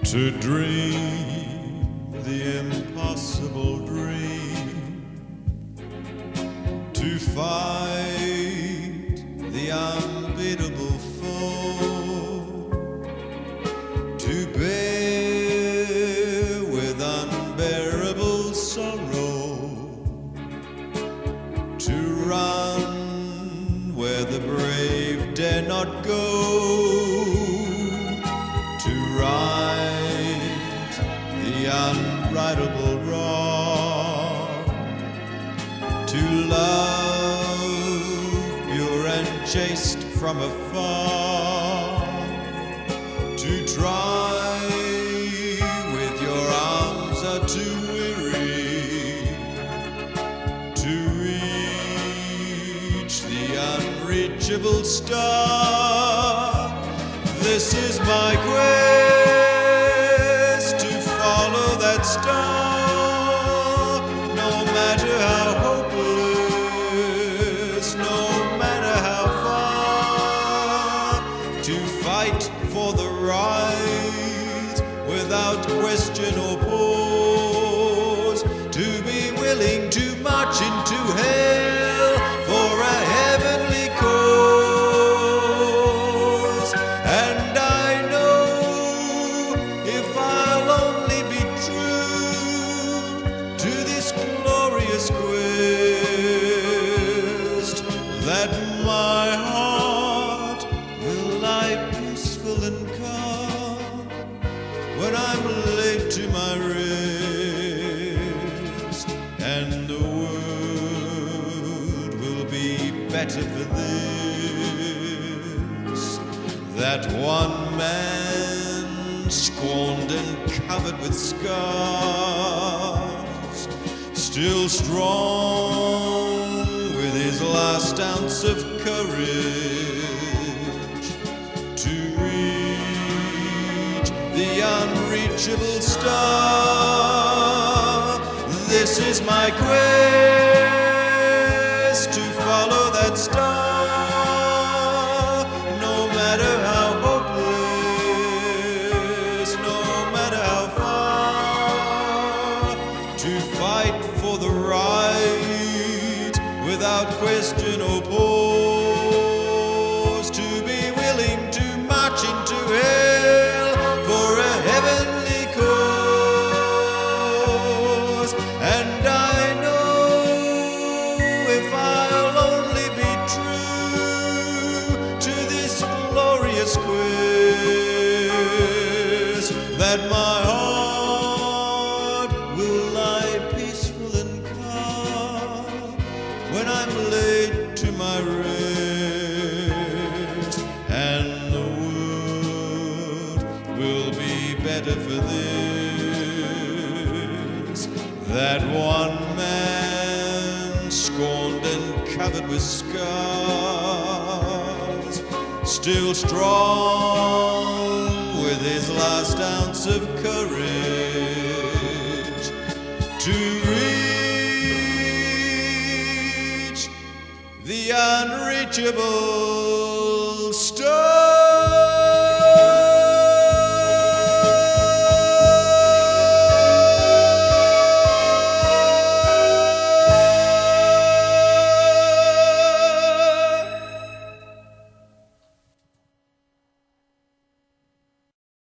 to dream the impossible dream, to fight the unbeatable foe, to bear with unbearable sorrow, to run where the brave dare not go, to right the unrightable wrong, to love pure and chaste from afar, to try with your arms are too weary to reach the unreachable star. This is my quest, to follow that star, no matter how hopeless, no matter how far, to fight for the right without question or pause, to be willing to march into hell for a heavenly cause. And I know if I'll only be true to this glorious quest, that my heart will lie peaceful and calm when I'm laid to my rest, and the world will be better for this, that one man scorned and covered with scars, still strong with his last ounce of courage, to reach the unreachable star. This is my quest, to follow that star, no matter how hopeless, no matter how far, to fight for the right without question or pause, to be willing to march into hell for a heavenly cause. And I know if I'll only be true to this glorious quest, that my heart will lie peaceful and calm when I'm laid to my rest, and the world will be better for this, that one man scorned and covered with scars, still strong with his last ounce of courage, to reach the unreachable